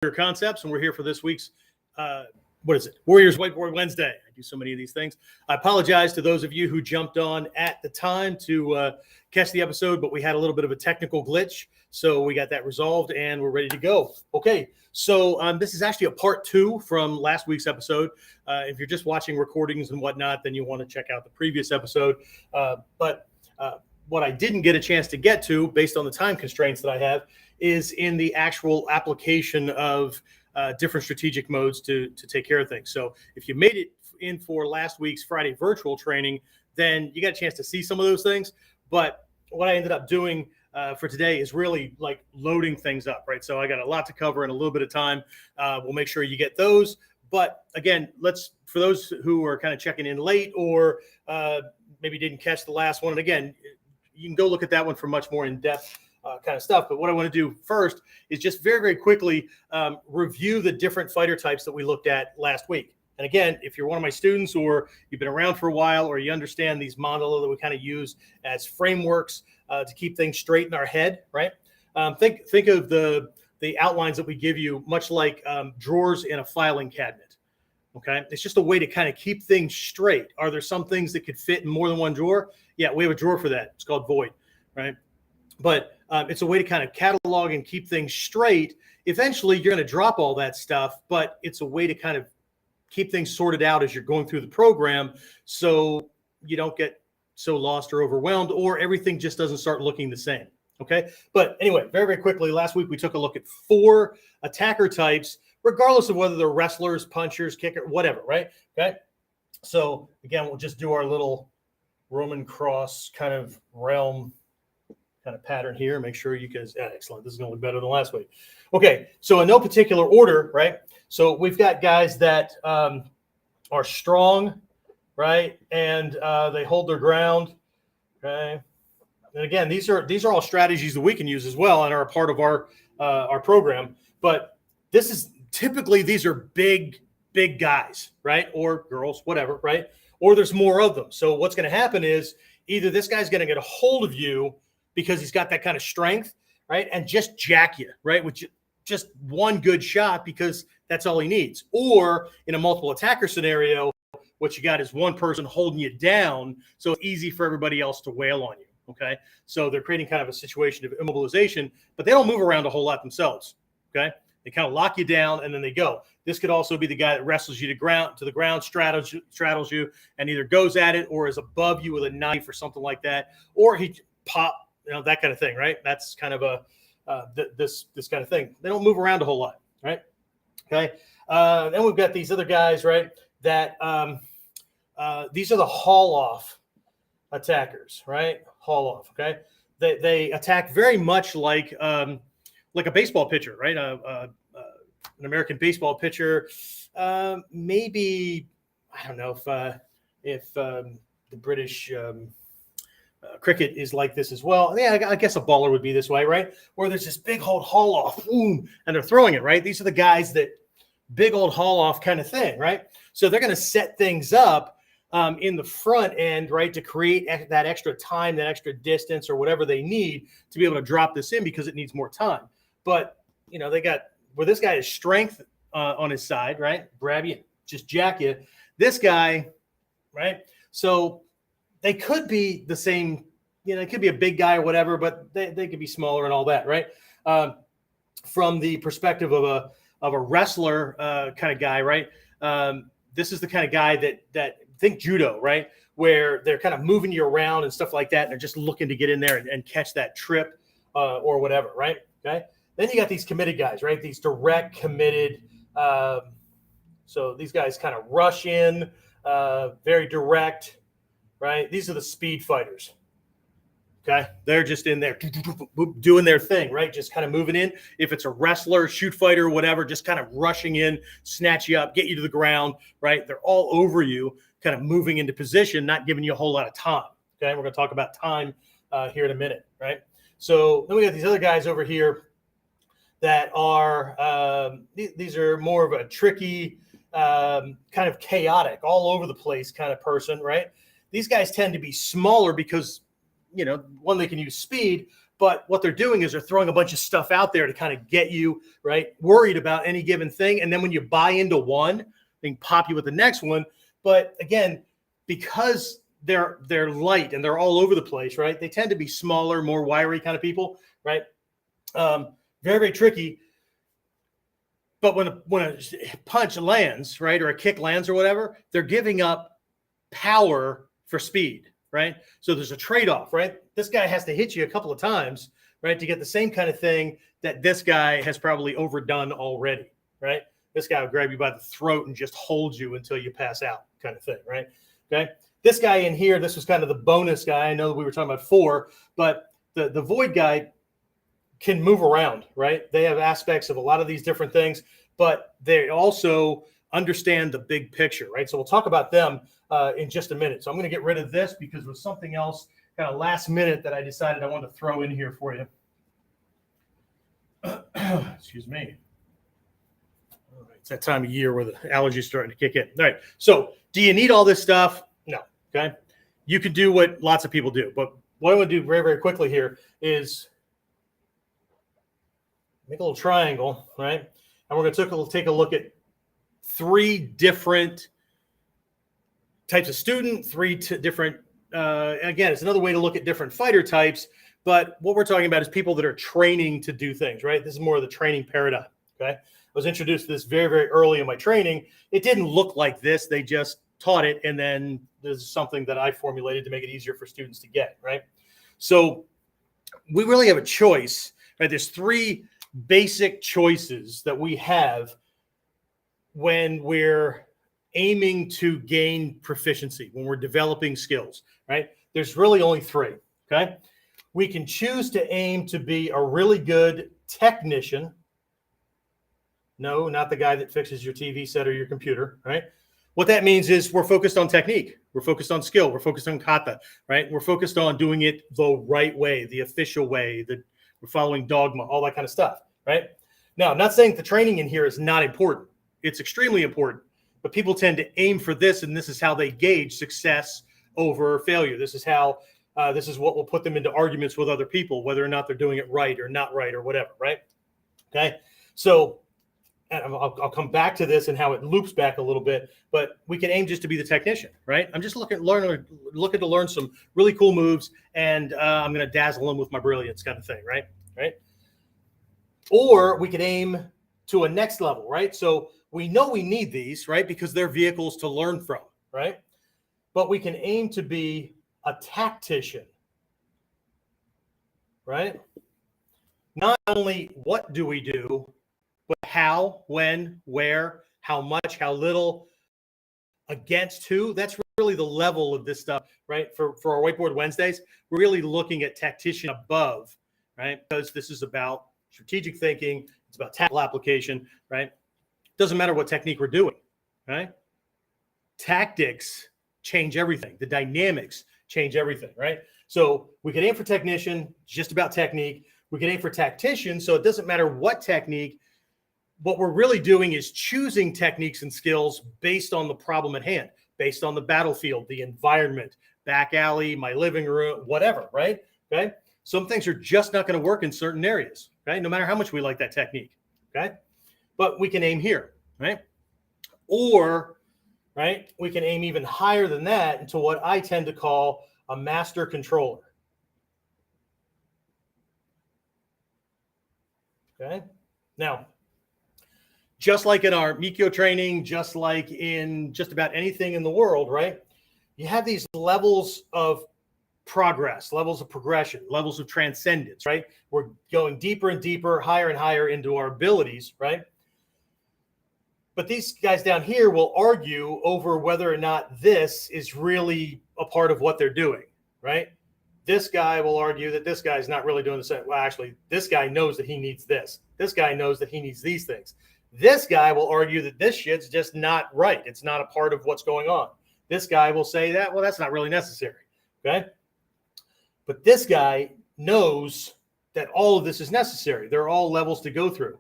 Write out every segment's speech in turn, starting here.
Concepts, and we're here for this week's Warriors Whiteboard Wednesday. I do so many of these things. I apologize to those of you who jumped on at the time to catch the episode, but we had a little bit of a technical glitch, so we got that resolved and we're ready to go. Okay, so this is actually a part 2 from last week's episode. If you're just watching recordings and whatnot, then you want to check out the previous episode. But what I didn't get a chance to get to, based on the time constraints that I have, is in the actual application of different strategic modes to take care of things. So if you made it in for last week's Friday virtual training, then you got a chance to see some of those things. But what I ended up doing for today is really like loading things up, right? So I got a lot to cover in a little bit of time. We'll make sure you get those. But again, for those who are kind of checking in late or maybe didn't catch the last one, and again, you can go look at that one for much more in-depth kind of stuff. But what I want to do first is just very, very quickly review the different fighter types that we looked at last week. And again, if you're one of my students or you've been around for a while or you understand these mandala that we kind of use as frameworks to keep things straight in our head, right? Think of the outlines that we give you much like drawers in a filing cabinet. Okay, it's just a way to kind of keep things straight. Are there some things that could fit in more than one drawer? Yeah, we have a drawer for that. It's called void, right? But it's a way to kind of catalog and keep things straight. Eventually, you're going to drop all that stuff, but it's a way to kind of keep things sorted out as you're going through the program so you don't get so lost or overwhelmed or everything just doesn't start looking the same, okay? But anyway, very, very quickly, last week we took a look at 4 attacker types, regardless of whether they're wrestlers, punchers, kicker, whatever, right? Okay. So again, we'll just do our little Roman cross kind of realm kind of pattern here. Make sure you guys, excellent. This is going to look better than last week. Okay. So in no particular order, right? So we've got guys that are strong, right? And they hold their ground. Okay. And again, these are all strategies that we can use as well and are a part of our program. But this is typically, these are big guys, right? Or girls, whatever, right? Or there's more of them. So what's going to happen is either this guy's going to get a hold of you because he's got that kind of strength, right? And just jack you, right? With just one good shot because that's all he needs. Or in a multiple attacker scenario, what you got is one person holding you down. So it's easy for everybody else to wail on you, okay? So they're creating kind of a situation of immobilization, but they don't move around a whole lot themselves, okay? They kind of lock you down and then they go. This could also be the guy that wrestles you to the ground, straddles you, and either goes at it or is above you with a knife or something like that, or he pop, that kind of thing, right? That's kind of this kind of thing. They don't move around a whole lot, right? Okay. Then we've got these other guys, right? That these are the haul off attackers, right? Haul off. Okay. They attack very much like a baseball pitcher, right? An American baseball pitcher. Maybe, I don't know if the British cricket is like this as well. Yeah, I guess a baller would be this way, right? Where there's this big old haul off, boom, and they're throwing it, right? These are the guys that big old haul off kind of thing, right? So they're going to set things up in the front end, right, to create that extra time, that extra distance or whatever they need to be able to drop this in because it needs more time. But, they got where this guy has strength on his side, right? Grab you, just jack you. This guy, right? So they could be the same, it could be a big guy or whatever, but they could be smaller and all that, right? From the perspective of a wrestler kind of guy, right? This is the kind of guy that think judo, right? Where they're kind of moving you around and stuff like that. And they're just looking to get in there and catch that trip or whatever, right? Okay. Then you got these committed guys, right? These direct committed. So these guys kind of rush in, very direct, right? These are the speed fighters. Okay. They're just in there doing their thing, right? Just kind of moving in. If it's a wrestler, shoot fighter, whatever, just kind of rushing in, snatch you up, get you to the ground, right? They're all over you, kind of moving into position, not giving you a whole lot of time. Okay. We're going to talk about time here in a minute, right? So then we got these other guys over here that are, these are more of a tricky, kind of chaotic, all over the place kind of person, right? These guys tend to be smaller because, one, they can use speed, But what they're doing is they're throwing a bunch of stuff out there to kind of get you, right, worried about any given thing. And then when you buy into one, they can pop you with the next one. But again, because they're light and they're all over the place, right? They tend to be smaller, more wiry kind of people, right? Very, very tricky. But when a punch lands, right, or a kick lands or whatever, they're giving up power for speed, right? So there's a trade-off, right? This guy has to hit you a couple of times, right, to get the same kind of thing that this guy has probably overdone already, right? This guy will grab you by the throat and just hold you until you pass out, kind of thing, right? Okay. This guy in here, this was kind of the bonus guy. I know we were talking about 4, but the void guy can move around, right? They have aspects of a lot of these different things, but they also understand the big picture, right? So we'll talk about them in just a minute. So I'm going to get rid of this because there's something else kind of last minute that I decided I wanted to throw in here for you. Excuse me. All right, it's that time of year where the allergies starting to kick in. All right. So do you need all this stuff? No. Okay. You can do what lots of people do, but what I want to do very, very quickly here is make a little triangle, right? And we're going to take a look at 3 different types of student, 3 different, again, it's another way to look at different fighter types, but what we're talking about is people that are training to do things, right? This is more of the training paradigm, okay? I was introduced to this very, very early in my training. It didn't look like this. They just taught it, and then there's something that I formulated to make it easier for students to get, right? So we really have a choice, right? There's 3 basic choices that we have when we're aiming to gain proficiency, when we're developing skills, right? There's really only 3, okay? We can choose to aim to be a really good technician. No, not the guy that fixes your TV set or your computer, right? What that means is we're focused on technique. We're focused on skill. We're focused on kata, right? We're focused on doing it the right way, the official way, we're following dogma, all that kind of stuff, right? Now, I'm not saying the training in here is not important. It's extremely important, but people tend to aim for this, and this is how they gauge success over failure. This is how, this is what will put them into arguments with other people, whether or not they're doing it right or not right or whatever, right? Okay, so and I'll come back to this and how it loops back a little bit, but we can aim just to be the technician, right? I'm just looking to learn some really cool moves, and I'm going to dazzle them with my brilliance kind of thing, right? Right? Or we could aim to a next level, right? So we know we need these, right? Because they're vehicles to learn from, right? But we can aim to be a tactician, right? Not only what do we do, but how, when, where, how much, how little, against who. That's really the level of this stuff, right? For our Whiteboard Wednesdays, we're really looking at tactician above, right? Because this is about strategic thinking. It's about tactical application, right? Doesn't matter what technique we're doing, right? Tactics change everything. The dynamics change everything, right? So we can aim for technician, just about technique. We can aim for tactician, so it doesn't matter what technique. What we're really doing is choosing techniques and skills based on the problem at hand, based on the battlefield, the environment, back alley, my living room, whatever, right? Okay. Some things are just not going to work in certain areas, right? No matter how much we like that technique, okay? But we can aim here, right? Or, right, we can aim even higher than that into what I tend to call a master controller. Okay. Now, just like in our Mikyo training, just like in just about anything in the world, right? You have these levels of progress, levels of progression, levels of transcendence, right? We're going deeper and deeper, higher and higher into our abilities, right? But these guys down here will argue over whether or not this is really a part of what they're doing, right? This guy will argue that this guy is not really doing the same. Well, actually, this guy knows that he needs this. This guy knows that he needs these things. This guy will argue that this shit's just not right. It's not a part of what's going on. This guy will say that, well, that's not really necessary, okay? But this guy knows that all of this is necessary. There are all levels to go through.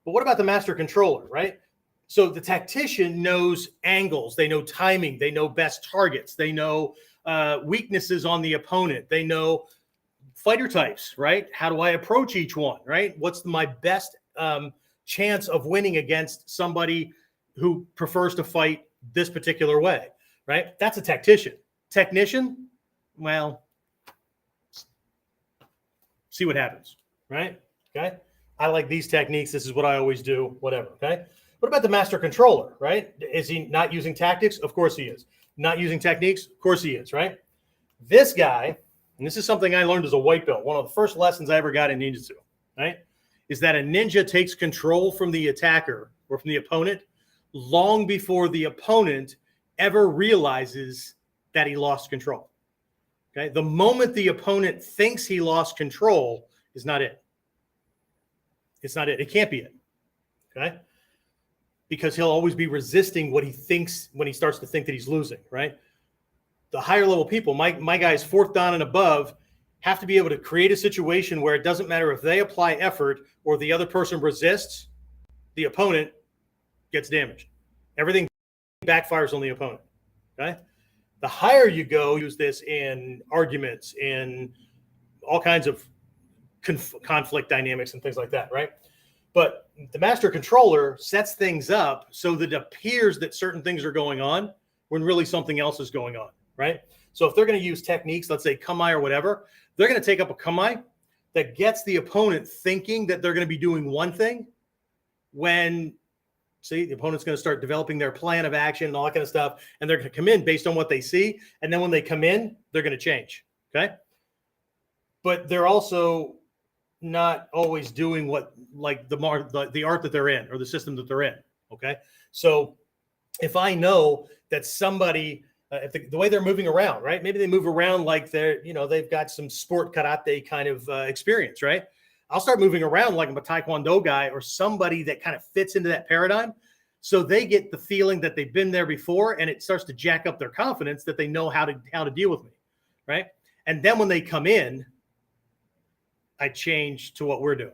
But what about the master controller, right? So the tactician knows angles. They know timing. They know best targets. They know weaknesses on the opponent. They know fighter types, right? How do I approach each one, right? What's my best chance of winning against somebody who prefers to fight this particular way, right? That's a tactician. Technician, well, see what happens, right? Okay. I like these techniques. This is what I always do, whatever. Okay. What about the master controller, right? Is he not using tactics? Of course he is. Not using techniques? Of course he is, right? This guy, and this is something I learned as a white belt, one of the first lessons I ever got in ninjutsu, right? Is that a ninja takes control from the attacker or from the opponent long before the opponent ever realizes that he lost control. Okay. The moment the opponent thinks he lost control is not it. It's not it. It can't be it. Okay. Because he'll always be resisting what he thinks when he starts to think that he's losing, right? The higher level people, my guys 4th dan and above, have to be able to create a situation where it doesn't matter if they apply effort or the other person resists, the opponent gets damaged. Everything backfires on the opponent. Okay. The higher you go, use this in arguments, in all kinds of conflict dynamics and things like that, right? But the master controller sets things up so that it appears that certain things are going on when really something else is going on, right? So if they're going to use techniques, let's say kamae or whatever, they're going to take up a kamae that gets the opponent thinking that they're going to be doing one thing when, see, the opponent's going to start developing their plan of action and all that kind of stuff, and they're going to come in based on what they see, and then when they come in, they're going to change, okay? But they're also not always doing what, like the art that they're in or the system that they're in, okay? So if I know that somebody, if the way they're moving around, right? Maybe they move around like they're, they've got some sport karate kind of experience, right? I'll start moving around like I'm a taekwondo guy or somebody that kind of fits into that paradigm. So they get the feeling that they've been there before, and it starts to jack up their confidence that they know how to deal with me, right? And then when they come in, I change to what we're doing,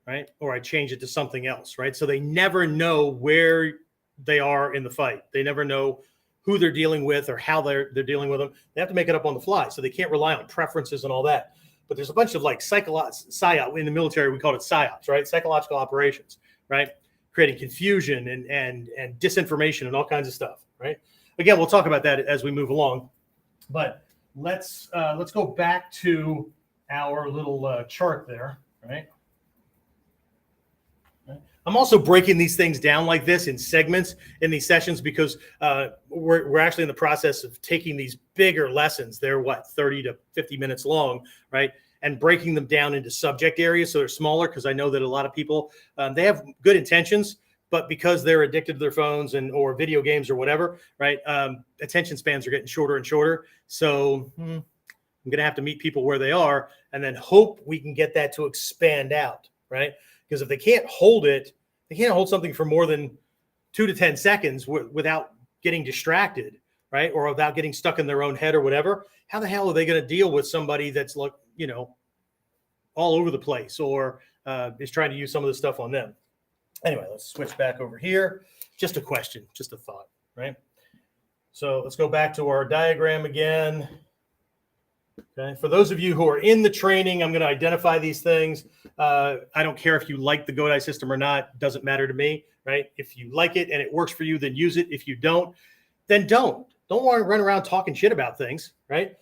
right? Or I change it to something else, right? So they never know where they are in the fight. They never know who they're dealing with or how they're dealing with them. They have to make it up on the fly. So they can't rely on preferences and all that. But there's a bunch of like psyop in the military. We call it psyops, right? Psychological operations, right? Creating confusion and disinformation and all kinds of stuff, right? Again, we'll talk about that as we move along. But let's go back to our little chart there, right? I'm also breaking these things down like this in segments in these sessions because we're actually in the process of taking these bigger lessons. They're 30 to 50 minutes long, right? And breaking them down into subject areas so they're smaller, because I know that a lot of people, they have good intentions, but because they're addicted to their phones or video games or whatever, right? Attention spans are getting shorter and shorter. So I'm going to have to meet people where they are and then hope we can get that to expand out, right? Because if they can't hold it, they can't hold something for more than 2 to 10 seconds without getting distracted, right? Or without getting stuck in their own head or whatever. How the hell are they going to deal with somebody that's like, all over the place or is trying to use some of this stuff on them? Anyway, let's switch back over here. Just a question, just a thought, right? So let's go back to our diagram again. Okay. For those of you who are in the training, I'm going to identify these things. I don't care if you like the Godai system or not. Doesn't matter to me, right? If you like it and it works for you, then use it. If you don't, then don't. Don't want to run around talking shit about things, right?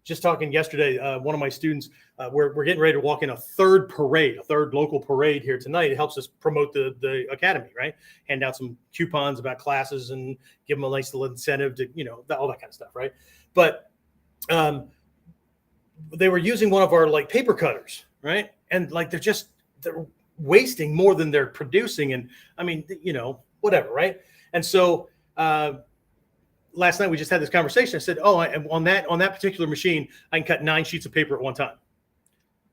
Just talking yesterday, one of my students, we're getting ready to walk in a third local parade here tonight. It helps us promote the academy, right? Hand out some coupons about classes and give them a nice little incentive to, all that kind of stuff, right? But they were using one of our like paper cutters, right? And like they're wasting more than they're producing. And I mean, whatever, right? And so last night we just had this conversation. I said, on that particular machine, I can cut 9 sheets of paper at one time.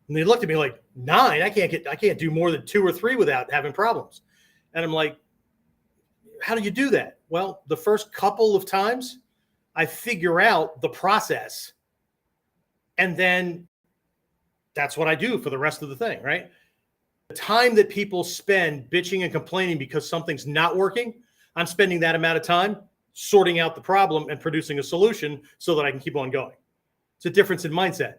And they looked at me like, 9? I can't do more than 2 or 3 without having problems. And I'm like, how do you do that? Well, the first couple of times I figure out the process, and then that's what I do for the rest of the thing, right? The time that people spend bitching and complaining because something's not working, I'm spending that amount of time sorting out the problem and producing a solution so that I can keep on going. It's a difference in mindset.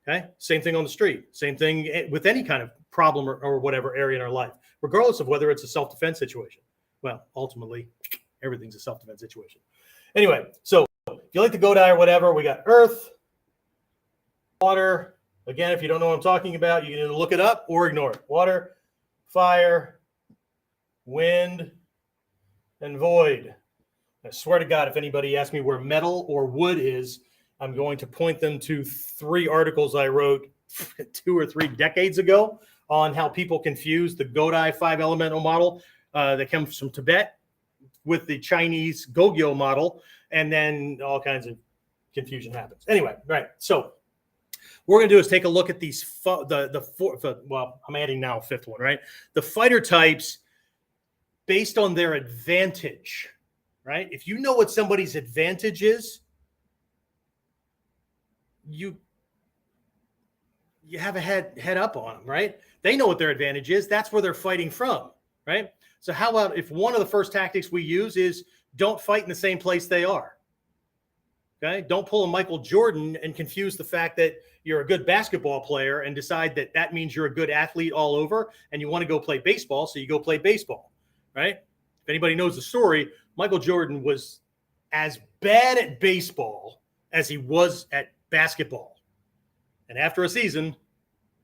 Okay. Same thing on the street. Same thing with any kind of problem or whatever area in our life, regardless of whether it's a self-defense situation. Well, ultimately, everything's a self-defense situation. Anyway, so if you like to go die or whatever, we got earth, water. Again, if you don't know what I'm talking about, you can either look it up or ignore it. Water, fire, wind, and void. I swear to God, if anybody asks me where metal or wood is, I'm going to point them to 3 articles I wrote 2 or 3 decades ago on how people confuse the Godai 5-elemental model that comes from Tibet with the Chinese Gogyo model, and then all kinds of confusion happens. Anyway, right. So what we're going to do is take a look at these, well, I'm adding now a 5th one, right? The fighter types based on their advantage, right? If you know what somebody's advantage is, you have a head up on them, right? They know what their advantage is. That's where they're fighting from, right? So how about if one of the first tactics we use is don't fight in the same place they are, okay? Don't pull a Michael Jordan and confuse the fact that you're a good basketball player and decide that that means you're a good athlete all over and you want to go play baseball, so you go play baseball, right? If anybody knows the story, Michael Jordan was as bad at baseball as he was at basketball. And after a season,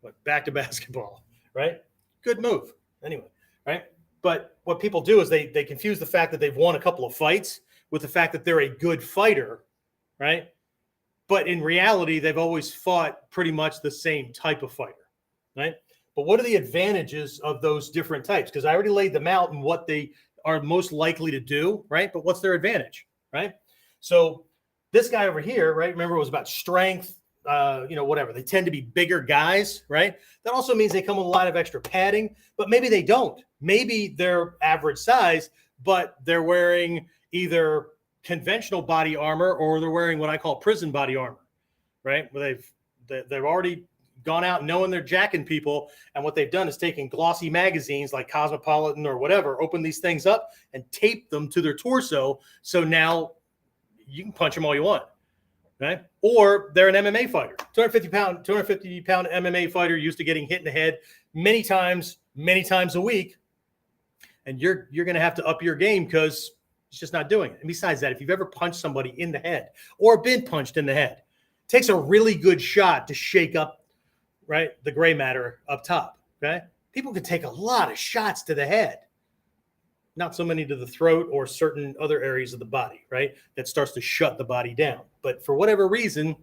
went back to basketball, right? Good move. Anyway, right? But what people do is they confuse the fact that they've won a couple of fights with the fact that they're a good fighter, right? But in reality, they've always fought pretty much the same type of fighter, right? But what are the advantages of those different types? Because I already laid them out and what they are most likely to do, right? But what's their advantage, right? So this guy over here, right? Remember, it was about strength, whatever. They tend to be bigger guys, right? That also means they come with a lot of extra padding, but maybe they don't. Maybe they're average size, but they're wearing either conventional body armor or they're wearing what I call prison body armor, right? Where they've already gone out knowing they're jacking people, and what they've done is taken glossy magazines like Cosmopolitan or whatever, open these things up and tape them to their torso, so now you can punch them all you want, right? Or they're an MMA fighter, 250 pound MMA fighter, used to getting hit in the head many times a week, and you're going to have to up your game because it's just not doing it. And besides that, if you've ever punched somebody in the head or been punched in the head, it takes a really good shot to shake up, right, the gray matter up top, okay? People can take a lot of shots to the head, not so many to the throat or certain other areas of the body, right? That starts to shut the body down. But for whatever reason,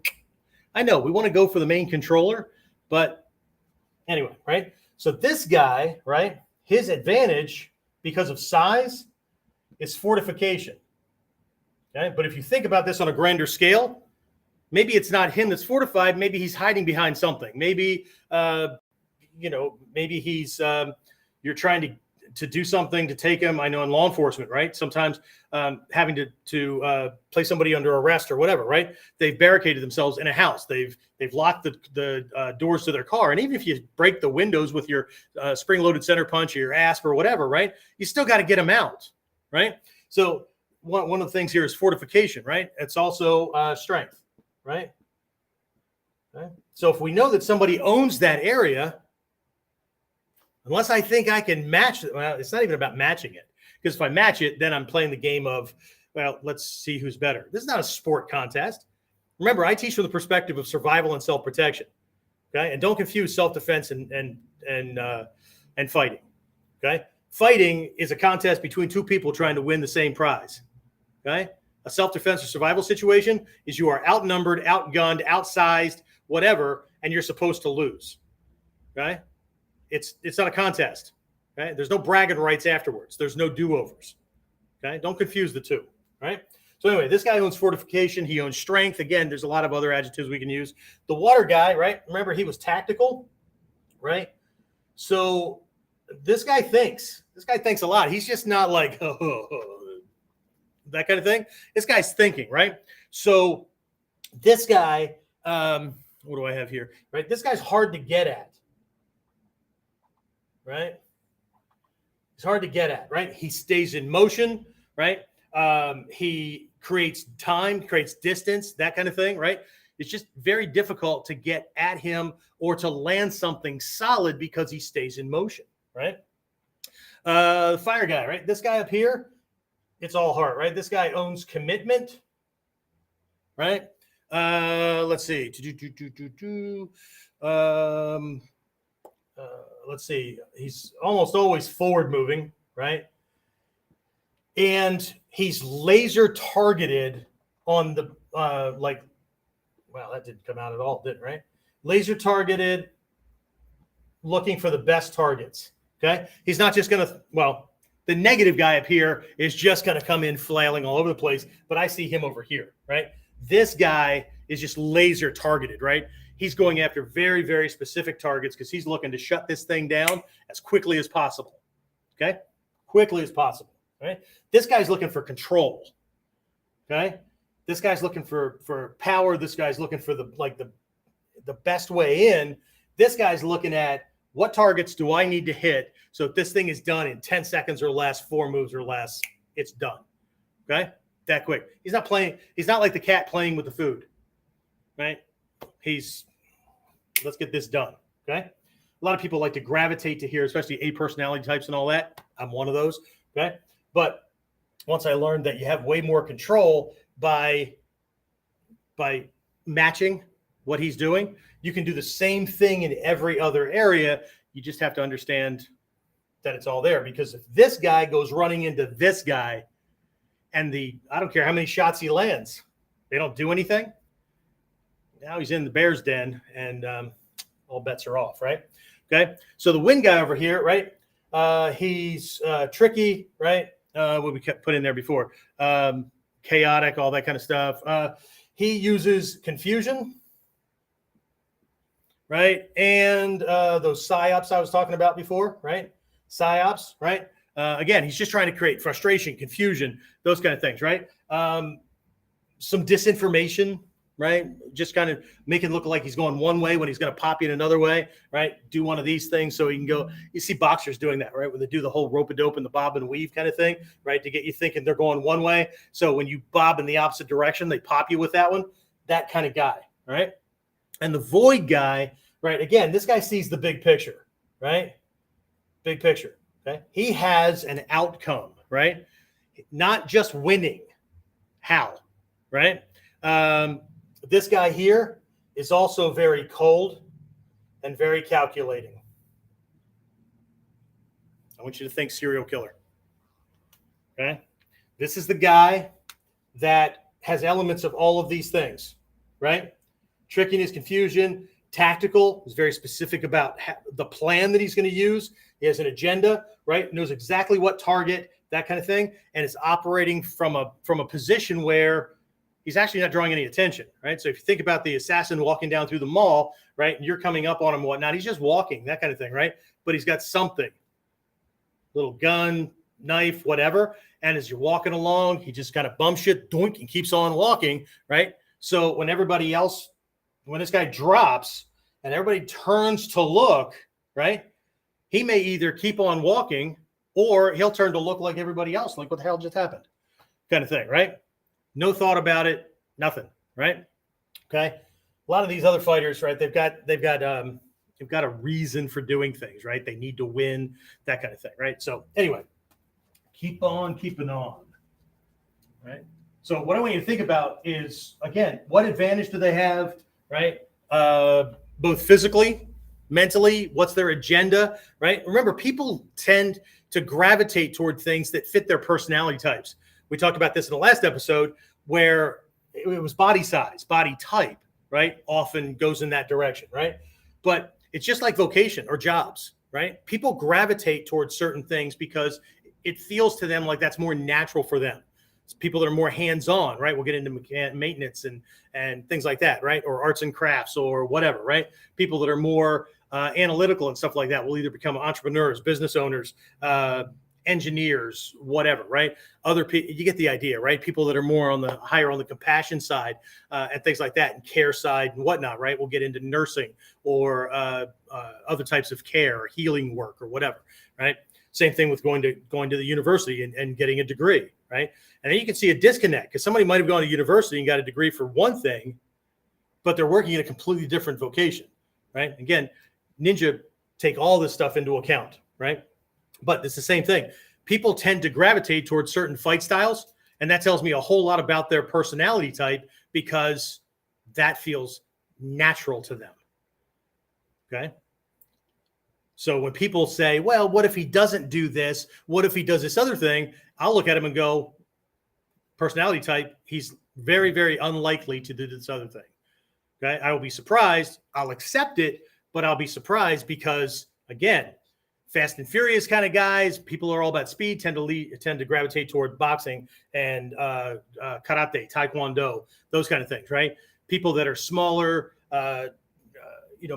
I know we want to go for the main controller, but anyway, right? So this guy, right, his advantage because of size is fortification, okay? But if you think about this on a grander scale, maybe it's not him that's fortified. Maybe he's hiding behind something. Maybe, maybe he's, you're trying to do something to take him. I know in law enforcement, right? Sometimes having to place somebody under arrest or whatever, right? They've barricaded themselves in a house. They've locked the doors to their car. And even if you break the windows with your spring-loaded center punch or your asp or whatever, right? You still got to get them out, right? So one of the things here is fortification, right? It's also strength, right? So if we know that somebody owns that area, unless I think I can match it, well, it's not even about matching it. Because if I match it, then I'm playing the game of, well, let's see who's better. This is not a sport contest. Remember, I teach from the perspective of survival and self-protection. Okay, and don't confuse self-defense and fighting. Okay, fighting is a contest between two people trying to win the same prize. Okay, a self-defense or survival situation is you are outnumbered, outgunned, outsized, whatever, and you're supposed to lose. Okay. It's not a contest. Okay. There's no bragging rights afterwards. There's no do-overs. Okay. Don't confuse the two. Right. So anyway, this guy owns fortification. He owns strength. Again, there's a lot of other adjectives we can use. The water guy, right? Remember, he was tactical, right? So this guy thinks. This guy thinks a lot. He's just not like that kind of thing. This guy's thinking, right? So this guy, what do I have here? Right. This guy's hard to get at. Right? It's hard to get at, right? He stays in motion, right? He creates time, creates distance, that kind of thing, right? It's just very difficult to get at him or to land something solid because he stays in motion, right? The fire guy, right? This guy up here, it's all heart, right? This guy owns commitment, right? Let's see. Let's see. He's almost always forward moving, right? And he's laser targeted on the wow, that didn't come out at all, didn't, right? Laser targeted, looking for the best targets. Okay. He's not just going to, well, the negative guy up here is just going to come in flailing all over the place, but I see him over here, right? This guy is just laser targeted, right? He's going after very, very specific targets because he's looking to shut this thing down as quickly as possible. Okay. Quickly as possible, right? This guy's looking for control. Okay. This guy's looking for power. This guy's looking for the best way in. This guy's looking at what targets do I need to hit so if this thing is done in 10 seconds or less, 4 moves or less, it's done. Okay? That quick. He's not playing. He's not like the cat playing with the food. Right? Let's get this done. Okay? A lot of people like to gravitate to here, especially A personality types and all that. I'm one of those. Okay? But once I learned that you have way more control by matching what he's doing, you can do the same thing in every other area. You just have to understand that it's all there, because if this guy goes running into this guy and I don't care how many shots he lands, they don't do anything. Now he's in the bear's den and all bets are off, right? Okay. So the wind guy over here, right? He's tricky, right? What we kept put in there before. Chaotic, all that kind of stuff. He uses confusion, right? And those psyops I was talking about before, right? Psyops, right? Again, he's just trying to create frustration, confusion, those kind of things, right? Some disinformation, right? Just kind of make it look like he's going one way when he's going to pop you in another way, right? Do one of these things so he can go. You see boxers doing that, right? When they do the whole rope-a-dope and the bob and weave kind of thing, right? To get you thinking they're going one way. So when you bob in the opposite direction, they pop you with that one. That kind of guy, right? And the void guy, right? Again, this guy sees the big picture, right? Big picture, okay? He has an outcome, right? Not just winning. How, right? This guy here is also very cold and very calculating. I want you to think serial killer. Okay? This is the guy that has elements of all of these things, right? Trickiness, confusion, tactical, is very specific about the plan that he's going to use. He has an agenda, right? Knows exactly what target, that kind of thing, and is operating from a position where he's actually not drawing any attention, right? So if you think about the assassin walking down through the mall, right, and you're coming up on him and whatnot, he's just walking, that kind of thing, right? But he's got something, little gun, knife, whatever. And as you're walking along, he just kind of bumps shit, doink, and keeps on walking, right? So when this guy drops and everybody turns to look, right, he may either keep on walking or he'll turn to look like everybody else, like what the hell just happened, kind of thing, right? No thought about it, nothing, right? Okay. A lot of these other fighters, right? They've got a reason for doing things, right? They need to win, that kind of thing, right? So anyway, keep on keeping on, right? So what I want you to think about is, again, what advantage do they have, right? Both physically, mentally, what's their agenda, right? Remember, people tend to gravitate toward things that fit their personality types. We talked about this in the last episode where it was body size, body type, right? Often goes in that direction, right? But it's just like vocation or jobs, right? People gravitate towards certain things because it feels to them like that's more natural for them. It's people that are more hands-on, right? We'll get into maintenance and things like that, right? Or arts and crafts or whatever, right? People that are more analytical and stuff like that will either become entrepreneurs, business owners, engineers, whatever, right? Other people, you get the idea, right? People that are more higher on the compassion side and things like that, and care side and whatnot, right? We'll get into nursing or other types of care or healing work or whatever, right? Same thing with going to the university and getting a degree, right? And then you can see a disconnect because somebody might have gone to university and got a degree for one thing, but they're working in a completely different vocation, right? Again, ninja take all this stuff into account, right? But it's the same thing. People tend to gravitate towards certain fight styles, and that tells me a whole lot about their personality type because that feels natural to them. Okay. So when people say, well, what if he doesn't do this? What if he does this other thing? I'll look at him and go, personality type, he's very, very unlikely to do this other thing. Okay. I will be surprised. I'll accept it, but I'll be surprised because, again, Fast and Furious kind of guys, people are all about speed, tend to gravitate toward boxing and karate, taekwondo, those kind of things, right? People that are smaller,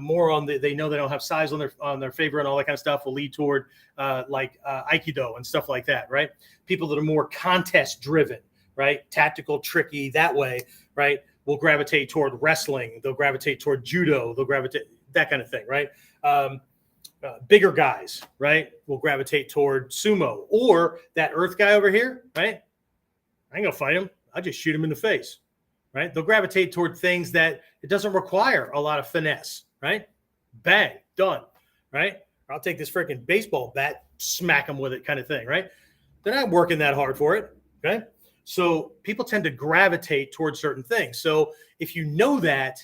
more on they know they don't have size on their favor and all that kind of stuff will lead toward aikido and stuff like that, right? People that are more contest driven, right? Tactical, tricky that way, right? Will gravitate toward wrestling. They'll gravitate toward judo. They'll gravitate that kind of thing, right? Bigger guys, right, will gravitate toward sumo, or that earth guy over here, right? I ain't gonna fight him. I'll just shoot him in the face, right? They'll gravitate toward things that it doesn't require a lot of finesse, right? Bang, done, right? Or I'll take this freaking baseball bat, smack him with it kind of thing, right? They're not working that hard for it, okay? So people tend to gravitate towards certain things. So if you know that,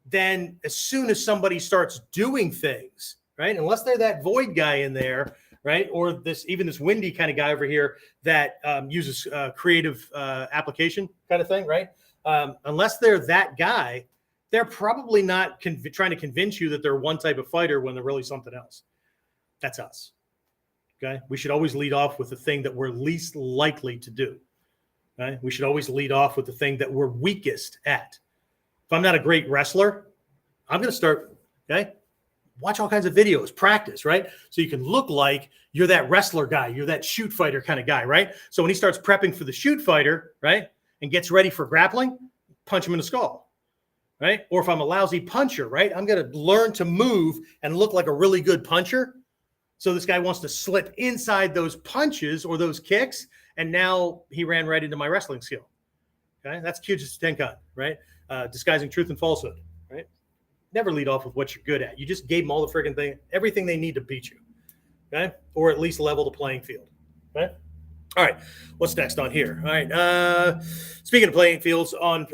then as soon as somebody starts doing things, right? Unless they're that void guy in there, right? Or this windy kind of guy over here that uses creative application kind of thing, right? Unless they're that guy, they're probably not trying to convince you that they're one type of fighter when they're really something else. That's us. Okay. We should always lead off with the thing that we're least likely to do. Okay. We should always lead off with the thing that we're weakest at. If I'm not a great wrestler, I'm going to start, okay, watch all kinds of videos, practice, right? So you can look like you're that wrestler guy, you're that shoot fighter kind of guy, right? So when he starts prepping for the shoot fighter, right, and gets ready for grappling, punch him in the skull, right? Or if I'm a lousy puncher, right, I'm going to learn to move and look like a really good puncher. So this guy wants to slip inside those punches or those kicks, and now he ran right into my wrestling skill. Okay, that's Kyujutsu Tenkan, right? Disguising truth and falsehood, right? Never lead off with what you're good at. You just gave them all the freaking thing, everything they need to beat you, okay? Or at least level the playing field, okay? All right, what's next on here? All right, speaking of playing fields, on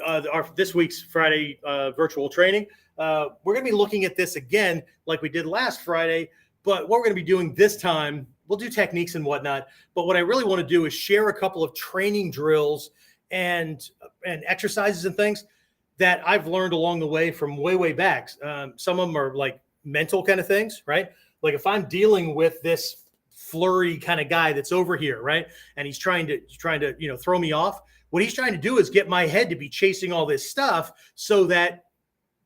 this week's Friday virtual training, we're going to be looking at this again like we did last Friday, but what we're going to be doing this time, we'll do techniques and whatnot, but what I really want to do is share a couple of training drills and exercises and things that I've learned along the way from way back. Some of them are like mental kind of things, right? Like if I'm dealing with this flurry kind of guy that's over here, right? And he's trying to, throw me off. What he's trying to do is get my head to be chasing all this stuff so that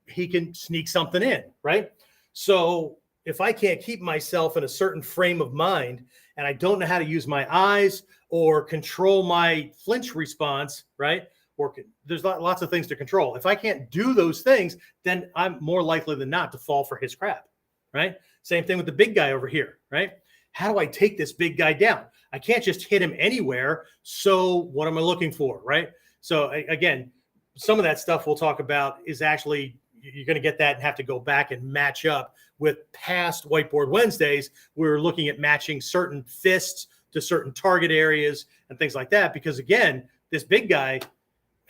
he can sneak something in, right? So if I can't keep myself in a certain frame of mind and I don't know how to use my eyes or control my flinch response, right? Or there's lots of things to control. If I can't do those things, then I'm more likely than not to fall for his crap, right? Same thing with the big guy over here, right? How do I take this big guy down? I can't just hit him anywhere. So what am I looking for, right? So again, some of that stuff we'll talk about is actually, you're going to get that and have to go back and match up with past Whiteboard Wednesdays. We're looking at matching certain fists to certain target areas and things like that. Because again, this big guy,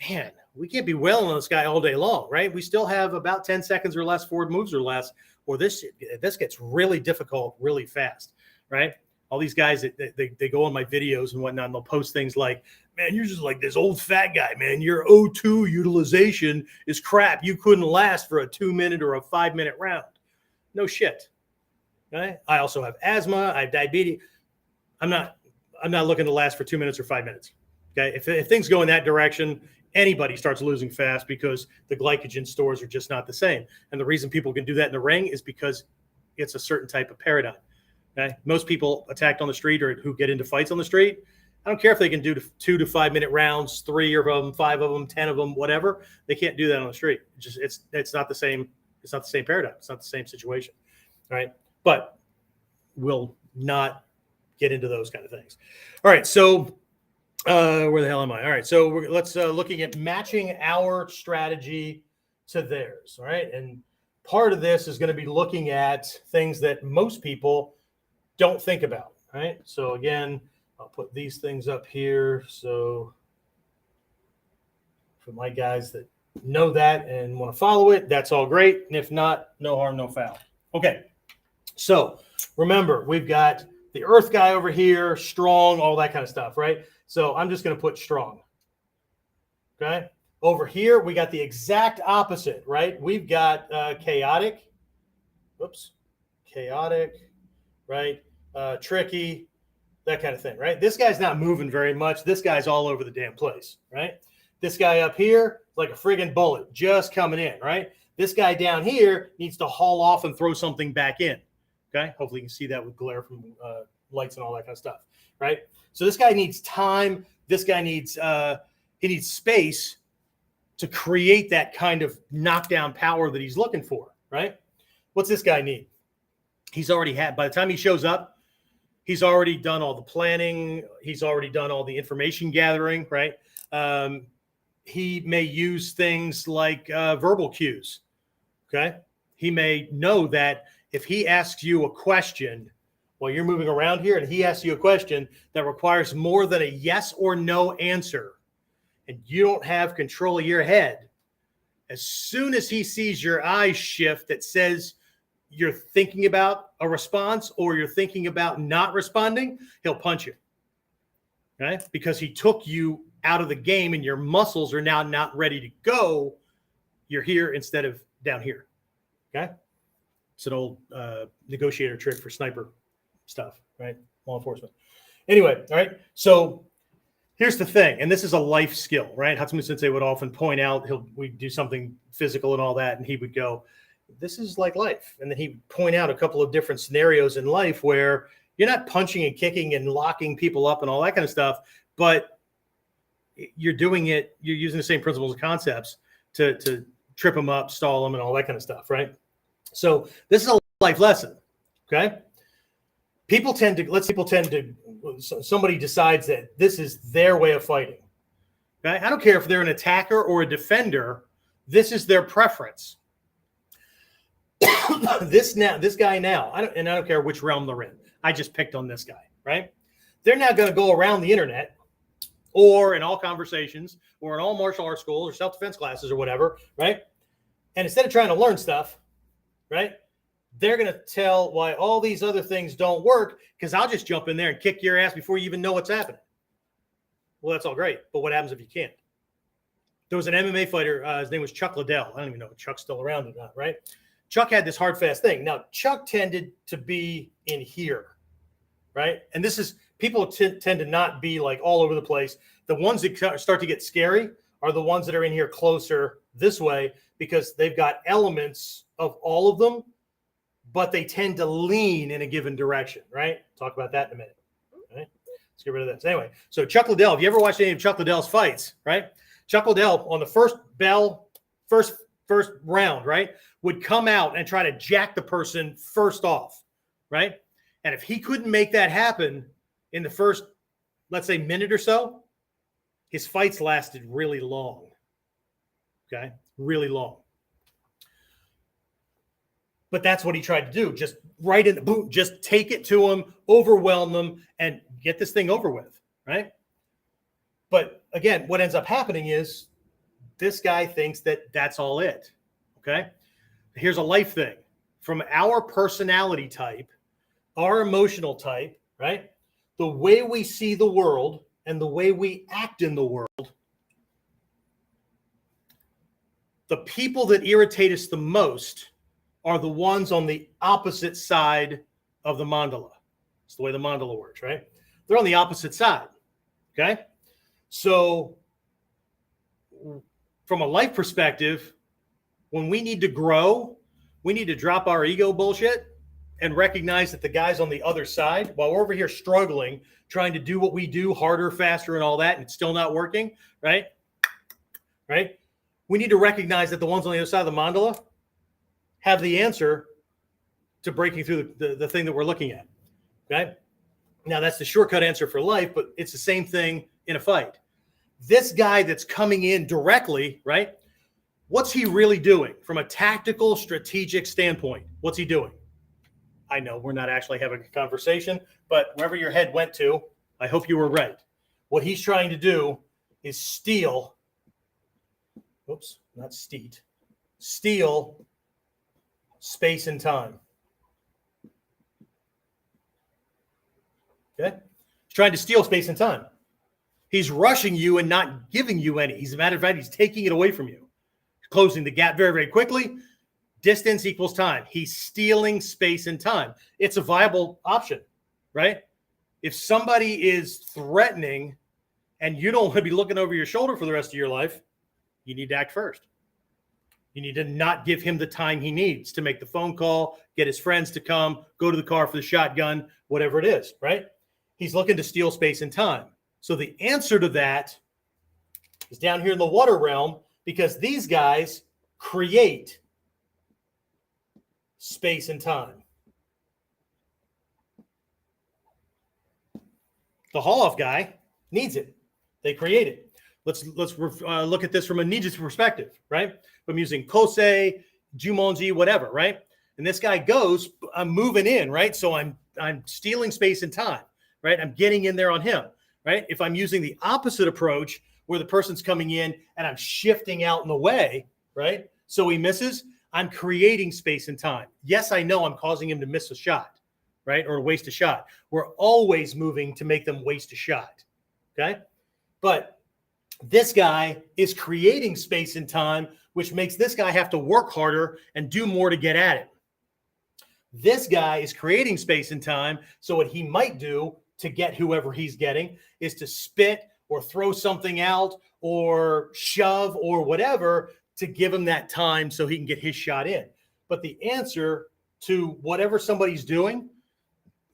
man, we can't be wailing on this guy all day long, right? We still have about 10 seconds or less forward moves or less, or this gets really difficult really fast, right? All these guys, they go on my videos and whatnot, and they'll post things like, man, you're just like this old fat guy, man. Your O2 utilization is crap. You couldn't last for a 2-minute or a 5-minute round. No shit, right? I also have asthma. I have diabetes. I'm not looking to last for 2 minutes or 5 minutes, okay? If things go in that direction, anybody starts losing fast because the glycogen stores are just not the same. And the reason people can do that in the ring is because it's a certain type of paradigm. Okay? Most people attacked on the street or who get into fights on the street, I don't care if they can do 2 to 5 minute rounds, 3 of them, 5 of them, 10 of them, whatever. They can't do that on the street. It's not the same. It's not the same paradigm. It's not the same situation. All right. But we'll not get into those kind of things. All right. So where the hell am I? All right. So let's looking at matching our strategy to theirs, all right? And part of this is going to be looking at things that most people don't think about, right? So again, I'll put these things up here. So for my guys that know that and want to follow it, that's all great. And if not, no harm, no foul. Okay. So remember, we've got the earth guy over here, strong, all that kind of stuff, right? So I'm just going to put strong. Okay. Over here, we got the exact opposite, right? We've got chaotic. Oops. Chaotic, right? Tricky, that kind of thing, right? This guy's not moving very much. This guy's all over the damn place, right? This guy up here, like a friggin' bullet, just coming in, right? This guy down here needs to haul off and throw something back in, okay? Hopefully you can see that with glare from lights and all that kind of stuff, right? So this guy needs time. This guy needs he needs space to create that kind of knockdown power that he's looking for, right? What's this guy need? He's already had, by the time he shows up, he's already done all the planning. He's already done all the information gathering, right? He may use things like verbal cues, okay? He may know that if he asks you a question while you're moving around here and he asks you a question that requires more than a yes or no answer, and you don't have control of your head, as soon as he sees your eyes shift that says you're thinking about a response or you're thinking about not responding, he'll punch you, right? Because he took you out of the game and your muscles are now not ready to go. You're here instead of down here, okay? It's an old negotiator trick for sniper stuff, right? Law enforcement. Anyway, all right, so here's the thing, and this is a life skill, right? Hatsumi Sensei would often point out, we'd do something physical and all that, and he would go, this is like life. And then he'd point out a couple of different scenarios in life where you're not punching and kicking and locking people up and all that kind of stuff, but you're doing it, you're using the same principles and concepts to trip them up, stall them, and all that kind of stuff, right? So this is a life lesson, okay? Somebody decides that this is their way of fighting. Okay? I don't care if they're an attacker or a defender. This is their preference. This guy now, I don't care which realm they're in. I just picked on this guy, right? They're now going to go around the internet or in all conversations or in all martial arts schools or self-defense classes or whatever, right? And instead of trying to learn stuff, right, they're going to tell why all these other things don't work because I'll just jump in there and kick your ass before you even know what's happening. Well, that's all great, but what happens if you can't? There was an MMA fighter. His name was Chuck Liddell. I don't even know if Chuck's still around or not, right? Chuck had this hard, fast thing. Now, Chuck tended to be in here, right? And this is, people tend to not be like all over the place. The ones that start to get scary are the ones that are in here closer this way because they've got elements of all of them, but they tend to lean in a given direction, right? Talk about that in a minute. Right? Let's get rid of this. Anyway, so Chuck Liddell, if you ever watched any of Chuck Liddell's fights, right? Chuck Liddell on the first round, right, would come out and try to jack the person first off, right? And if he couldn't make that happen in the first, let's say, minute or so, his fights lasted really long, okay? Really long. But that's what he tried to do. Just right in the boot, just take it to him, overwhelm them, and get this thing over with, right? But again, what ends up happening is this guy thinks that that's all it, okay? Here's a life thing. From our personality type, our emotional type, right? The way we see the world and the way we act in the world, the people that irritate us the most are the ones on the opposite side of the mandala. It's the way the mandala works, right? They're on the opposite side, okay? So from a life perspective, when we need to grow, we need to drop our ego bullshit and recognize that the guys on the other side, while we're over here struggling, trying to do what we do harder, faster, and all that, and it's still not working, right? Right? We need to recognize that the ones on the other side of the mandala have the answer to breaking through the thing that we're looking at, okay? Now, that's the shortcut answer for life, but it's the same thing in a fight. This guy that's coming in directly, right? What's he really doing from a tactical, strategic standpoint? What's he doing? I know we're not actually having a conversation, but wherever your head went to, I hope you were right. What he's trying to do is steal space and time. Okay? He's trying to steal space and time. He's rushing you and not giving you any. As a matter of fact, he's taking it away from you. Closing the gap very, very quickly. Distance equals time. He's stealing space and time. It's a viable option, right? If somebody is threatening and you don't want to be looking over your shoulder for the rest of your life, you need to act first. You need to not give him the time he needs to make the phone call, get his friends to come, go to the car for the shotgun, whatever it is, right? He's looking to steal space and time. So the answer to that is down here in the water realm, because these guys create space and time. The haul-off guy needs it. They create it. Let's look at this from a ninja perspective, right? I'm using Kosei, Jumonji, whatever, right? And this guy goes, I'm moving in, right? So I'm stealing space and time, right? I'm getting in there on him, right? If I'm using the opposite approach where the person's coming in and I'm shifting out in the way, right? So he misses, I'm creating space and time. Yes, I know I'm causing him to miss a shot, right? Or waste a shot. We're always moving to make them waste a shot, okay? But this guy is creating space and time, which makes this guy have to work harder and do more to get at it. This guy is creating space and time, so what he might do to get whoever he's getting is to spit or throw something out or shove or whatever to give him that time so he can get his shot in. But the answer to whatever somebody's doing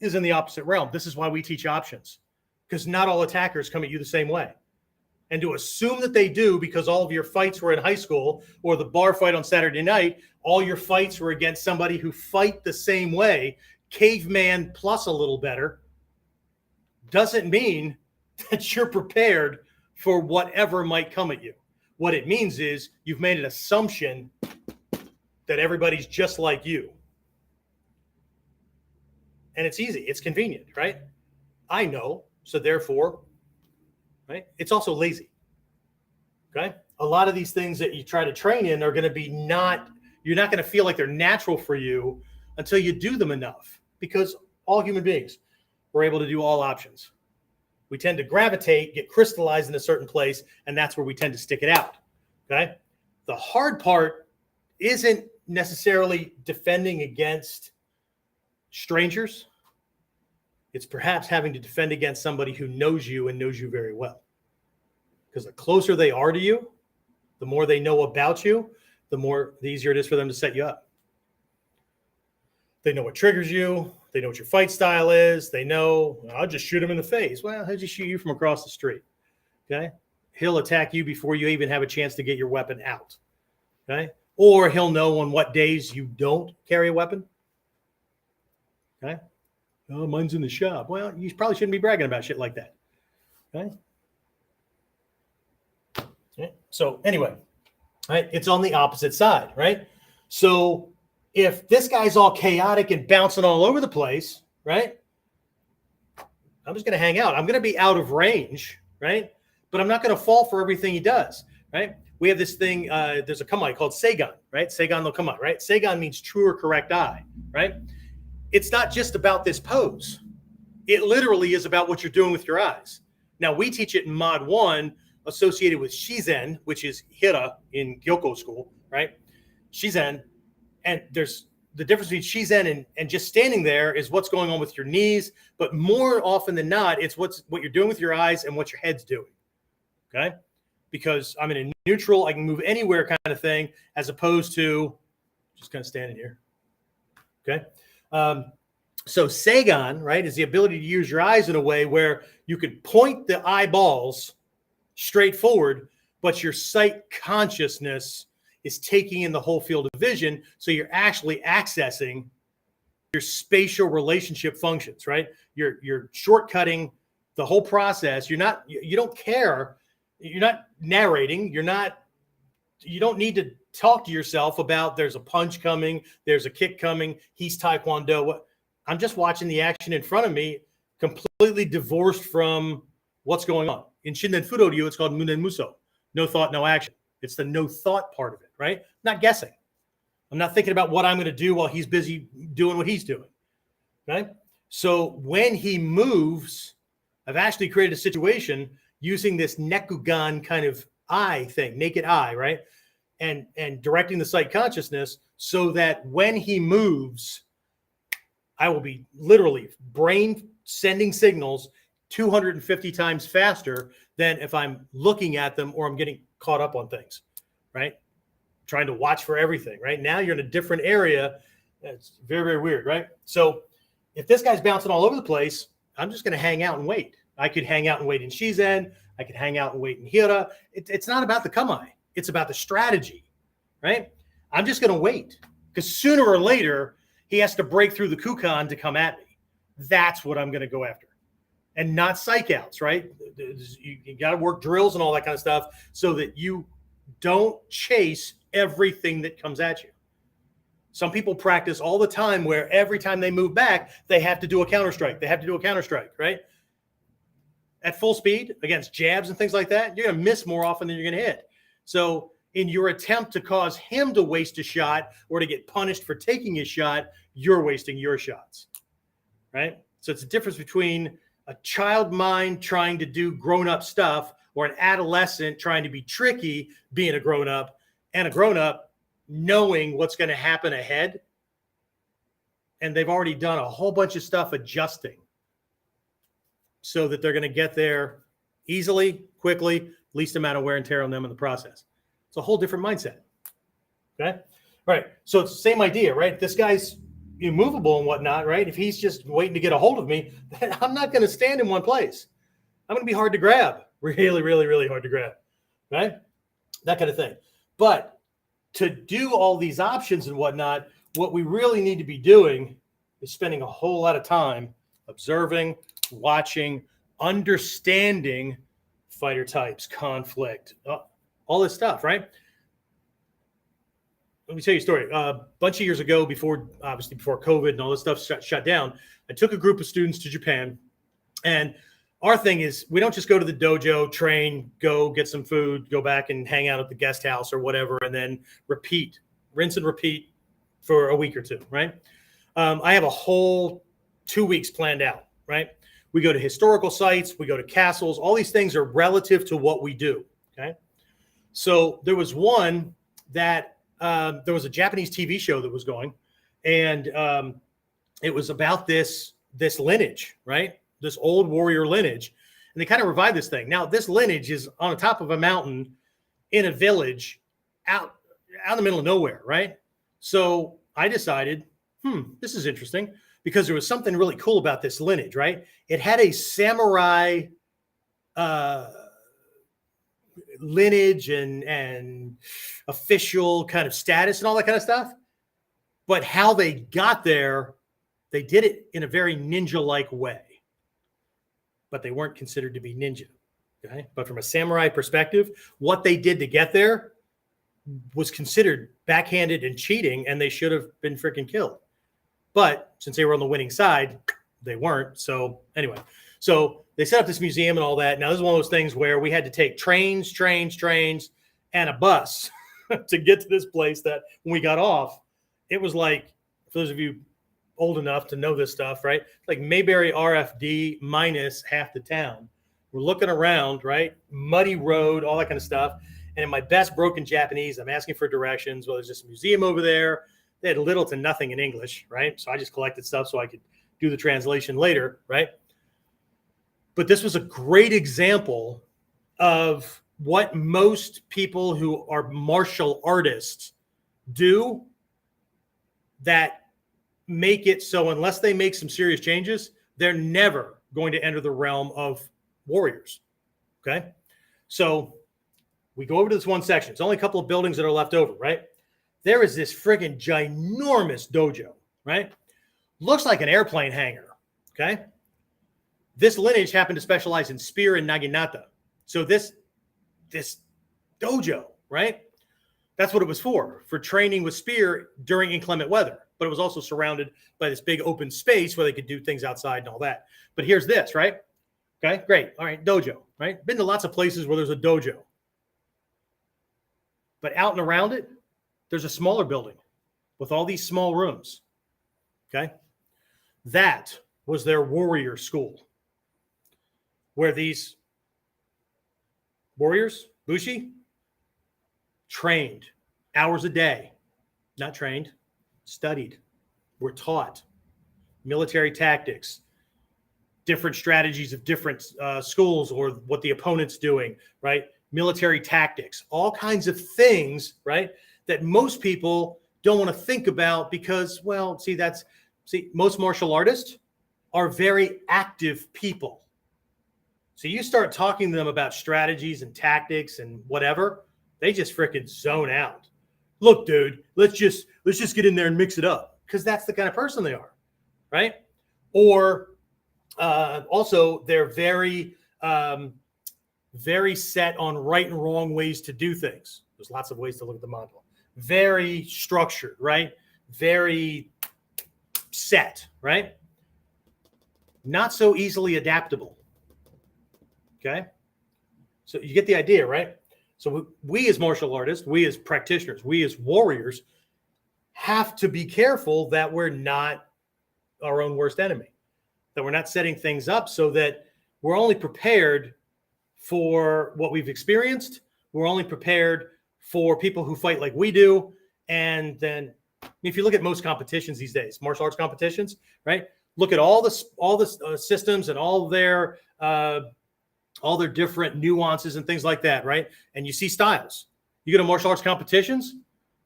is in the opposite realm. This is why we teach options, because not all attackers come at you the same way. And to assume that they do because all of your fights were in high school or the bar fight on Saturday night, all your fights were against somebody who fight the same way, caveman plus a little better, doesn't mean that you're prepared for whatever might come at you. What it means is you've made an assumption that everybody's just like you. And it's easy. It's convenient, right? I know. So therefore, right? It's also lazy. Okay? A lot of these things that you try to train in are going to be you're not going to feel like they're natural for you until you do them enough, because all human beings were able to do all options. We tend to gravitate, get crystallized in a certain place, and that's where we tend to stick it out. Okay? The hard part isn't necessarily defending against strangers. It's perhaps having to defend against somebody who knows you and knows you very well. Because the closer they are to you, the more they know about you, the easier it is for them to set you up. They know what triggers you. They know what your fight style is. They know, I'll just shoot him in the face. Well, he'll just shoot you from across the street. Okay? He'll attack you before you even have a chance to get your weapon out. Okay? Or he'll know on what days you don't carry a weapon. Okay? Oh, mine's in the shop. Well, you probably shouldn't be bragging about shit like that. Okay? So anyway, right? It's on the opposite side, right? So if this guy's all chaotic and bouncing all over the place, right? I'm just going to hang out. I'm going to be out of range, right? But I'm not going to fall for everything he does, right? We have this thing, there's a kamae called seigan, right? Seigan no kamae, right? Seigan means true or correct eye, right? It's not just about this pose. It literally is about what you're doing with your eyes. Now, we teach it in Mod 1 associated with Shizen, which is Hira in Gyoko school, right? Shizen. And there's the difference between Shizen and just standing there is what's going on with your knees. But more often than not, it's what you're doing with your eyes and what your head's doing, okay? Because I'm in a neutral, I can move anywhere kind of thing, as opposed to just kind of standing here, okay? So Seigan, right, is the ability to use your eyes in a way where you can point the eyeballs straight forward, but your sight consciousness is taking in the whole field of vision. So you're actually accessing your spatial relationship functions, right? You're shortcutting the whole process. You don't care. You're not narrating. You don't need talk to yourself about there's a punch coming, there's a kick coming, he's Taekwondo. I'm just watching the action in front of me, completely divorced from what's going on. In Shinden Fudo Ryu, it's called Munen Muso. No thought, no action. It's the no thought part of it, right? Not guessing. I'm not thinking about what I'm going to do while he's busy doing what he's doing, right? So when he moves, I've actually created a situation using this Nekugan kind of eye thing, naked eye, right? And directing the sight consciousness so that when he moves, I will be literally brain sending signals 250 times faster than if I'm looking at them or I'm getting caught up on things, right? Trying to watch for everything, right? Now you're in a different area. It's very, very weird, right? So if this guy's bouncing all over the place, I'm just going to hang out and wait. I could hang out and wait in Shizen. I could hang out and wait in Hira. It's not about the kamae. It's about the strategy, right? I'm just going to wait because sooner or later, he has to break through the kukan to come at me. That's what I'm going to go after. And not psych outs, right? You got to work drills and all that kind of stuff so that you don't chase everything that comes at you. Some people practice all the time where every time they move back, they have to do a counter strike. They have to do a counter strike, right? At full speed against jabs and things like that, you're going to miss more often than you're going to hit. So in your attempt to cause him to waste a shot or to get punished for taking his shot, you're wasting your shots, right? So it's a difference between a child mind trying to do grown-up stuff or an adolescent trying to be tricky being a grown-up and a grown-up knowing what's going to happen ahead. And they've already done a whole bunch of stuff adjusting so that they're going to get there easily, quickly, least amount of wear and tear on them in the process. It's a whole different mindset. Okay. All right. So it's the same idea, right? This guy's immovable and whatnot, right? If he's just waiting to get a hold of me, then I'm not going to stand in one place. I'm going to be hard to grab. Really, really, really hard to grab. Right? That kind of thing. But to do all these options and whatnot, what we really need to be doing is spending a whole lot of time observing, watching, understanding fighter types, conflict, all this stuff, right? Let me tell you a story. A bunch of years ago, before COVID and all this stuff shut down, I took a group of students to Japan. And our thing is we don't just go to the dojo, train, go get some food, go back and hang out at the guest house or whatever, and then rinse and repeat for a week or two, right? I have a whole 2 weeks planned out, right? We go to historical sites, we go to castles. All these things are relative to what we do, okay? So there was one that there was a Japanese TV show that was going, and it was about this lineage, right? This old warrior lineage. And they kind of revived this thing. Now, this lineage is on the top of a mountain in a village out in the middle of nowhere, right? So I decided, this is interesting because there was something really cool about this lineage, right? It had a samurai lineage and official kind of status and all that kind of stuff. But how they got there, they did it in a very ninja-like way. But they weren't considered to be ninja. Okay? But from a samurai perspective, what they did to get there was considered backhanded and cheating, and they should have been freaking killed. But since they were on the winning side, they weren't. So anyway, so they set up this museum and all that. Now, this is one of those things where we had to take trains, and a bus to get to this place that when we got off, it was like, for those of you old enough to know this stuff, right? Like Mayberry RFD minus half the town. We're looking around, right? Muddy road, all that kind of stuff. And in my best broken Japanese, I'm asking for directions. Well, there's this museum over there. They had little to nothing in English, right? So I just collected stuff so I could do the translation later, right? But this was a great example of what most people who are martial artists do that make it so unless they make some serious changes, they're never going to enter the realm of warriors, okay? So we go over to this one section. It's only a couple of buildings that are left over, right? There is this friggin' ginormous dojo, right? Looks like an airplane hangar, okay? This lineage happened to specialize in spear and naginata. So this dojo, right? That's what it was for training with spear during inclement weather. But it was also surrounded by this big open space where they could do things outside and all that. But here's this, right? Okay, great. All right, dojo, right? Been to lots of places where there's a dojo. But out and around it, there's a smaller building with all these small rooms. Okay? That was their warrior school, where these warriors, bushi, trained hours a day, not trained, studied, were taught military tactics, different strategies of different schools or what the opponent's doing, right? Military tactics, all kinds of things, right? That most people don't want to think about because, well, most martial artists are very active people. So you start talking to them about strategies and tactics and whatever, they just freaking zone out. Look, dude, let's just get in there and mix it up, because that's the kind of person they are, right? Or also they're very set on right and wrong ways to do things. There's lots of ways to look at the mandala. Very structured, right? Very set, right? Not so easily adaptable. Okay? So you get the idea, right? So we as martial artists, we as practitioners, we as warriors have to be careful that we're not our own worst enemy, that we're not setting things up so that we're only prepared for what we've experienced. We're only prepared for people who fight like we do. And then if you look at most competitions these days, martial arts competitions, right? Look at all the systems and all their different nuances and things like that, right? And you see styles. You go to martial arts competitions,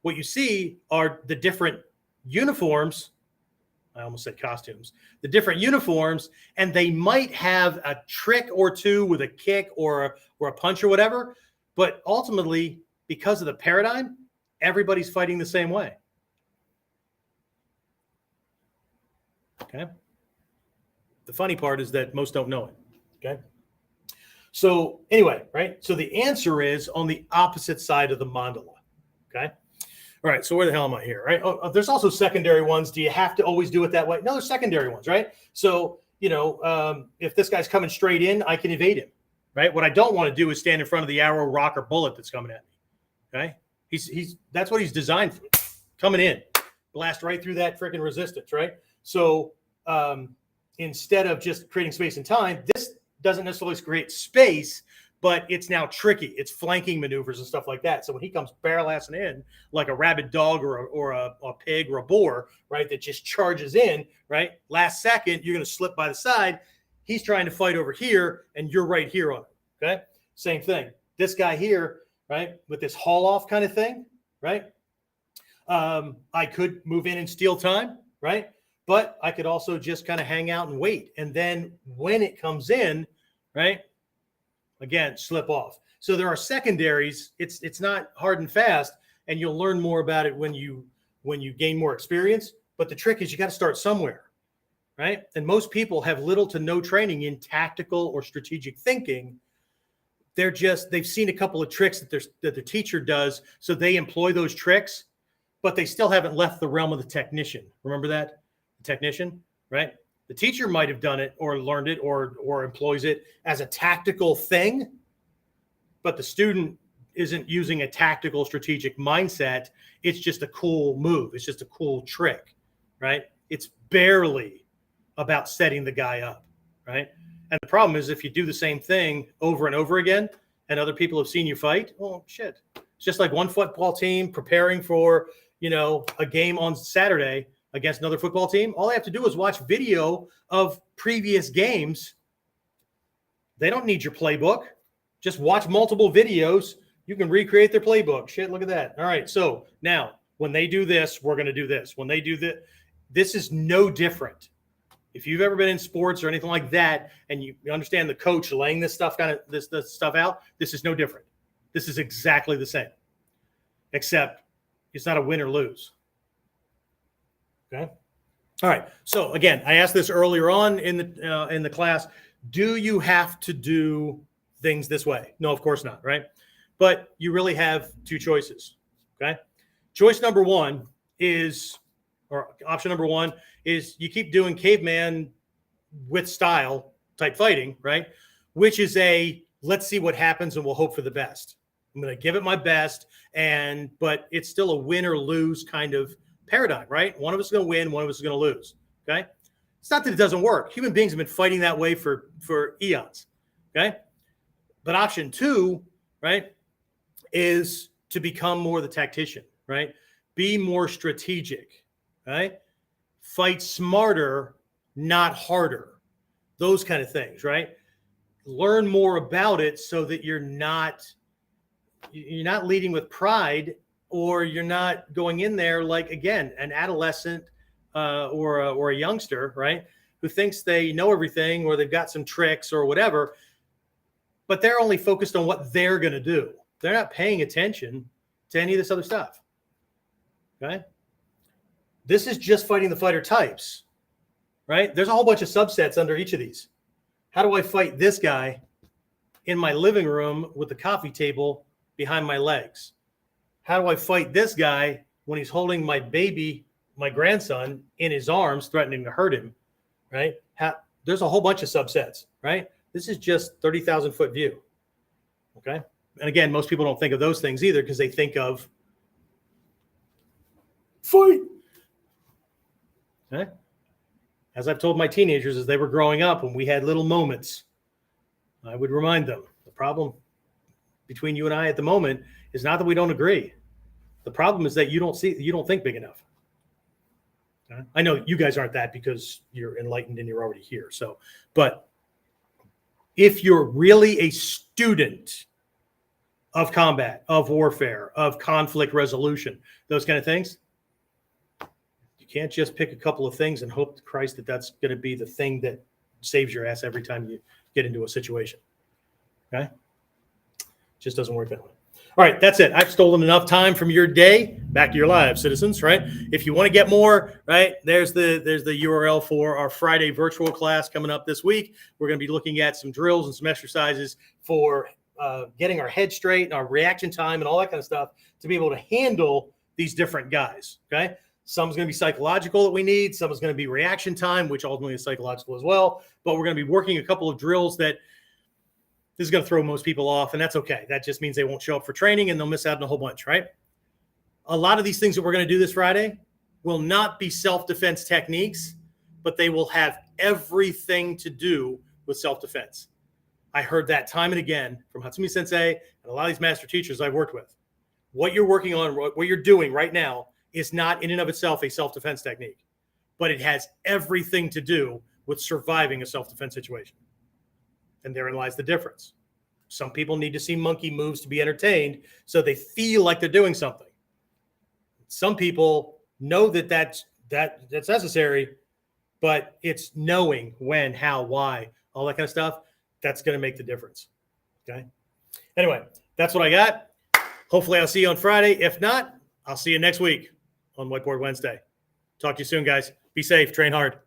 what you see are the different uniforms. I almost said costumes. The different uniforms, and they might have a trick or two with a kick or a punch or whatever, but ultimately, because of the paradigm, everybody's fighting the same way. Okay? The funny part is that most don't know it. Okay? So anyway, right? So the answer is on the opposite side of the mandala. Okay? All right, so where the hell am I here, right? Oh, there's also secondary ones. Do you have to always do it that way? No, there's secondary ones, right? So, if this guy's coming straight in, I can evade him, right? What I don't want to do is stand in front of the arrow, rock, or bullet that's coming at me, okay? That's what he's designed for, coming in, blast right through that freaking resistance, right? So instead of just creating space and time, this doesn't necessarily create space, but it's now tricky. It's flanking maneuvers and stuff like that. So when he comes barrel-assing in like a rabid dog or a pig or a boar, right, that just charges in, right, last second, you're going to slip by the side. He's trying to fight over here, and you're right here on it, okay? Same thing. This guy here, right, with this haul-off kind of thing, right, I could move in and steal time, right, but I could also just kind of hang out and wait. And then when it comes in, right, again, slip off. So there are secondaries. It's not hard and fast, and you'll learn more about it when you gain more experience. But the trick is you got to start somewhere, right? And most people have little to no training in tactical or strategic thinking. They've seen a couple of tricks that the teacher does, so they employ those tricks, but they still haven't left the realm of the technician. Remember that? The technician, right? The teacher might have done it or learned it or employs it as a tactical thing, but the student isn't using a tactical strategic mindset. It's just a cool move. It's just a cool trick, right? It's barely about setting the guy up, right? And the problem is if you do the same thing over and over again and other people have seen you fight, oh, shit. It's just like one football team preparing for, a game on Saturday against another football team. All they have to do is watch video of previous games. They don't need your playbook. Just watch multiple videos. You can recreate their playbook. Shit, look at that. All right, so now when they do this, we're going to do this. When they do this is no different. If you've ever been in sports or anything like that, and you understand the coach laying this stuff out, this is no different. This is exactly the same, except it's not a win or lose. Okay. All right. So again, I asked this earlier on in the class. Do you have to do things this way? No, of course not. Right. But you really have two choices. Okay. Choice number one is, or option number one is you keep doing caveman with style type fighting, right? Which is let's see what happens and we'll hope for the best. I'm going to give it my best, but it's still a win or lose kind of paradigm, right? One of us is going to win, one of us is going to lose. Okay. It's not that it doesn't work. Human beings have been fighting that way for eons. Okay. But option two, right, is to become more the tactician, right? Be more strategic, right? Fight smarter, not harder. Those kind of things, right? Learn more about it so that you're not leading with pride, or you're not going in there like, again, an adolescent or a youngster, right, who thinks they know everything or they've got some tricks or whatever, but they're only focused on what they're going to do. They're not paying attention to any of this other stuff. Okay. This is just fighting the fighter types, right? There's a whole bunch of subsets under each of these. How do I fight this guy in my living room with the coffee table behind my legs? How do I fight this guy when he's holding my baby, my grandson, in his arms, threatening to hurt him, right? There's a whole bunch of subsets, right? This is just 30,000-foot view, okay? And again, most people don't think of those things either because they think of fight. Okay? As I've told my teenagers as they were growing up, when we had little moments, I would remind them, the problem between you and I at the moment is not that we don't agree. The problem is that you don't think big enough. Okay? I know you guys aren't that because you're enlightened and you're already here. So, but if you're really a student of combat, of warfare, of conflict resolution, those kind of things, you can't just pick a couple of things and hope to Christ that that's going to be the thing that saves your ass every time you get into a situation. Okay? Just doesn't work that way. All right, that's it. I've stolen enough time from your day. Back to your lives, citizens, right? If you want to get more, right, there's the URL for our Friday virtual class coming up this week. We're going to be looking at some drills and some exercises for getting our head straight and our reaction time and all that kind of stuff to be able to handle these different guys, okay? Some's going to be psychological that we need. Some is going to be reaction time, which ultimately is psychological as well. But we're going to be working a couple of drills that this is going to throw most people off, and that's okay. That just means they won't show up for training and they'll miss out on a whole bunch, right? A lot of these things that we're going to do this Friday will not be self-defense techniques, but they will have everything to do with self-defense. I heard that time and again from Hatsumi Sensei and a lot of these master teachers I've worked with. What you're working on, what you're doing right now is not in and of itself a self-defense technique, but it has everything to do with surviving a self-defense situation. And therein lies the difference. Some people need to see monkey moves to be entertained so they feel like they're doing something. Some people know that's necessary, but it's knowing when, how, why, all that kind of stuff. That's going to make the difference. Okay. Anyway, that's what I got. Hopefully I'll see you on Friday. If not, I'll see you next week on Whiteboard Wednesday. Talk to you soon, guys. Be safe. Train hard.